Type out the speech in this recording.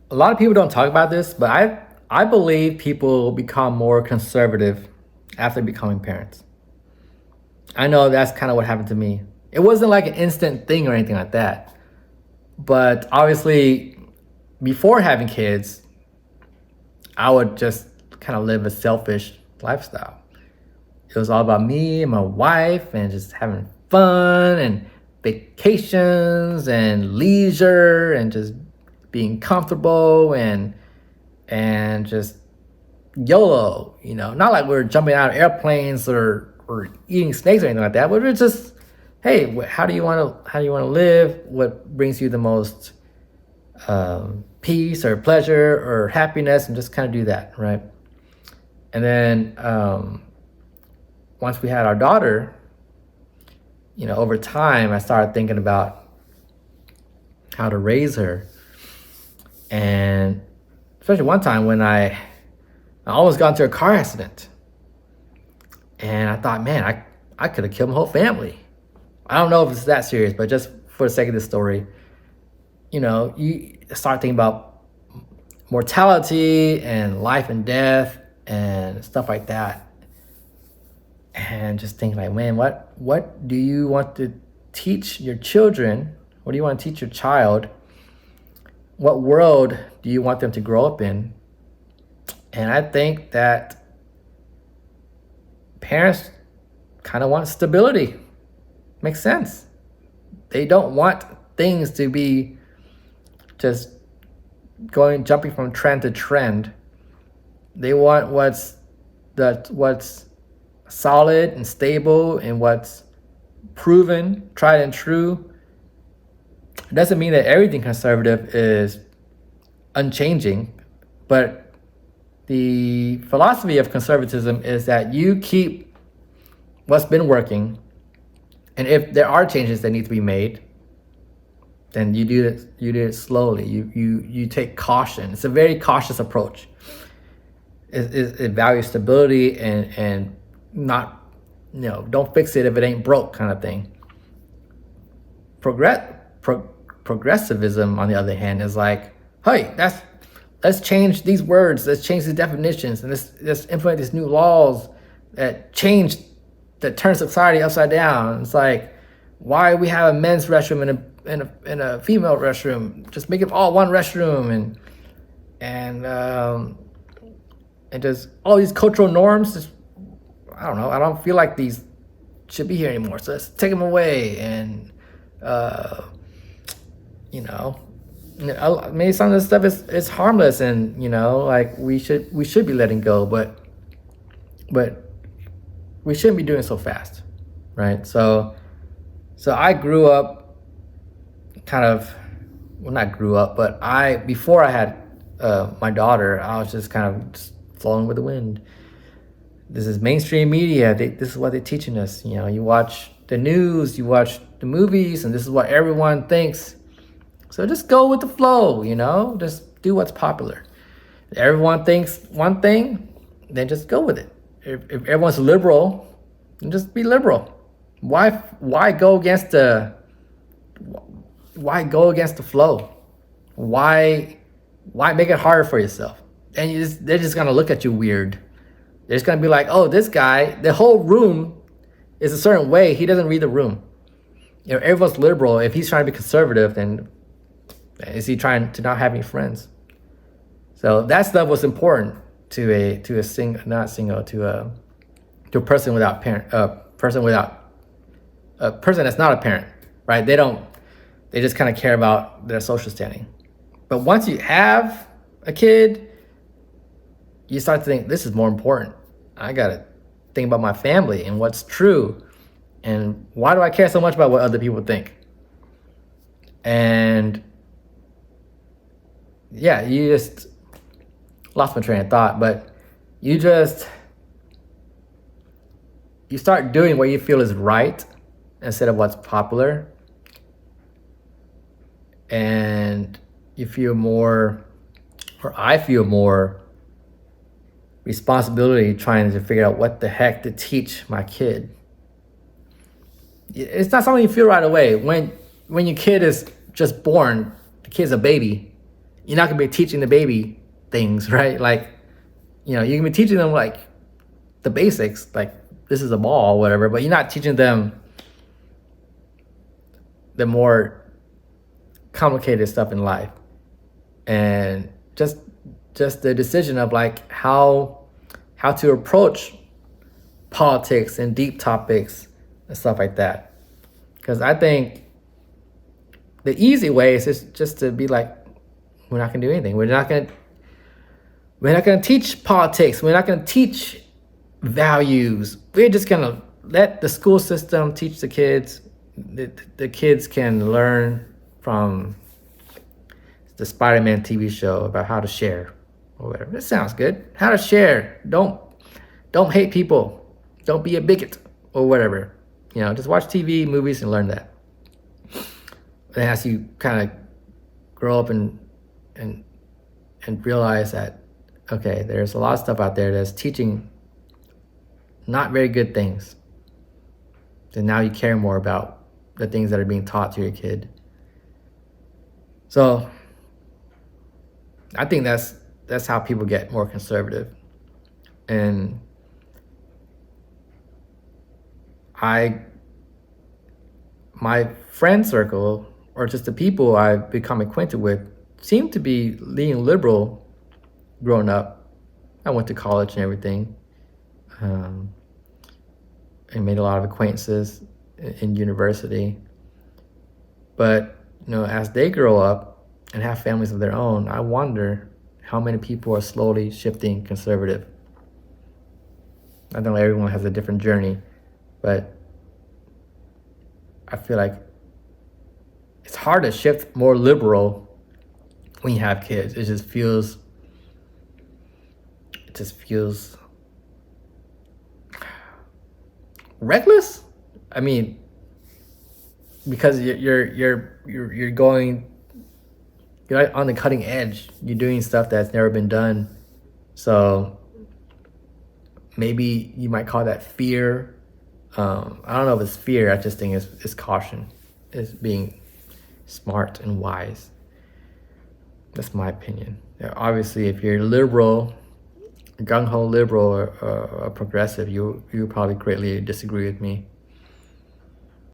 A lot of people don't talk about this, but I believe people become more conservative after becoming parents. I know that's kind of what happened to me. It wasn't like an instant thing or anything like that. But obviously, before having kids, I would just kind of live a selfish lifestyle. It was all about me and my wife and just having fun and vacations and leisure and just being comfortable and just YOLO, Not like we're jumping out of airplanes or eating snakes or anything like that, but we're just, hey, how do you want to live? What brings you the most peace or pleasure or happiness, and just kind of do that, right? And then once we had our daughter, over time, I started thinking about how to raise her, and especially one time when I almost got into a car accident, and I thought, man, I could have killed my whole family. I don't know if it's that serious, but just for the sake of this story, you start thinking about mortality and life and death and stuff like that, and just think like, man, what do you want to teach your children? What do you want to teach your child? What world do you want them to grow up in? And I think that parents kind of want stability. Makes sense. They don't want things to be just jumping from trend to trend. They want what's solid and stable and what's proven, tried and true. It doesn't mean that everything conservative is unchanging, but the philosophy of conservatism is that you keep what's been working, and if there are changes that need to be made, then you do it slowly. You take caution. It's a very cautious approach. It values stability and not, don't fix it if it ain't broke kind of thing. Progressivism, on the other hand, is like, hey, let's change these words, let's change the definitions, and let's implement these new laws that turn society upside down. It's like, why we have a men's restroom and a female restroom? Just make it all one restroom, and just all these cultural norms. Just, I don't know. I don't feel like these should be here anymore. So let's take them away, and maybe some of this stuff is harmless, and like we should be letting go, but we shouldn't be doing it so fast, right? So I grew up kind of, well, not grew up, but before I had my daughter, I was just kind of just flowing with the wind. This is mainstream media. This is what they're teaching us. You watch the news, you watch the movies, and this is what everyone thinks. So just go with the flow, just do what's popular. If everyone thinks one thing, then just go with it. If everyone's liberal, then just be liberal. Why go against the flow? Why make it harder for yourself? And they're just gonna look at you weird. They're just gonna be like, oh, this guy, the whole room is a certain way. He doesn't read the room. Everyone's liberal. If he's trying to be conservative, then is he trying to not have any friends? So that stuff was important to a person without parent, a person that's not a parent, right? They just kind of care about their social standing. But once you have a kid, you start to think, this is more important. I gotta think about my family and what's true, and why do I care so much about what other people think? And yeah, you just lost my train of thought, but you start doing what you feel is right instead of what's popular, and you feel more, or I feel more responsibility trying to figure out what the heck to teach my kid. It's not something you feel right away. When your kid is just born, the kid's a baby, you're not gonna be teaching the baby things, right? Like, you can be teaching them like the basics, like this is a ball or whatever, but you're not teaching them the more complicated stuff in life. And just the decision of like how to approach politics and deep topics and stuff like that. Because I think the easy way is just to be like, we're not gonna do anything. We're not gonna teach politics. We're not gonna teach values. We're just gonna let the school system teach the kids. The kids can learn from the Spider-Man TV show about how to share or whatever. That sounds good. How to share. Don't hate people. Don't be a bigot or whatever. Just watch TV, movies, and learn that. And as you kind of grow up and realize that, okay, there's a lot of stuff out there that's teaching not very good things, then now you care more about the things that are being taught to your kid. So I think that's how people get more conservative. And my friend circle, or just the people I've become acquainted with, seem to be leaning liberal growing up. I went to college and everything, and made a lot of acquaintances in university. But as they grow up and have families of their own, I wonder how many people are slowly shifting conservative. I know everyone has a different journey, but I feel like it's hard to shift more liberal when you have kids. It just feels reckless. I mean, because you're going, you're on the cutting edge. You're doing stuff that's never been done. So maybe you might call that fear. I don't know if it's fear. I just think it's caution. It's being smart and wise. That's my opinion. Obviously, if you're liberal, gung-ho liberal or progressive, you probably greatly disagree with me.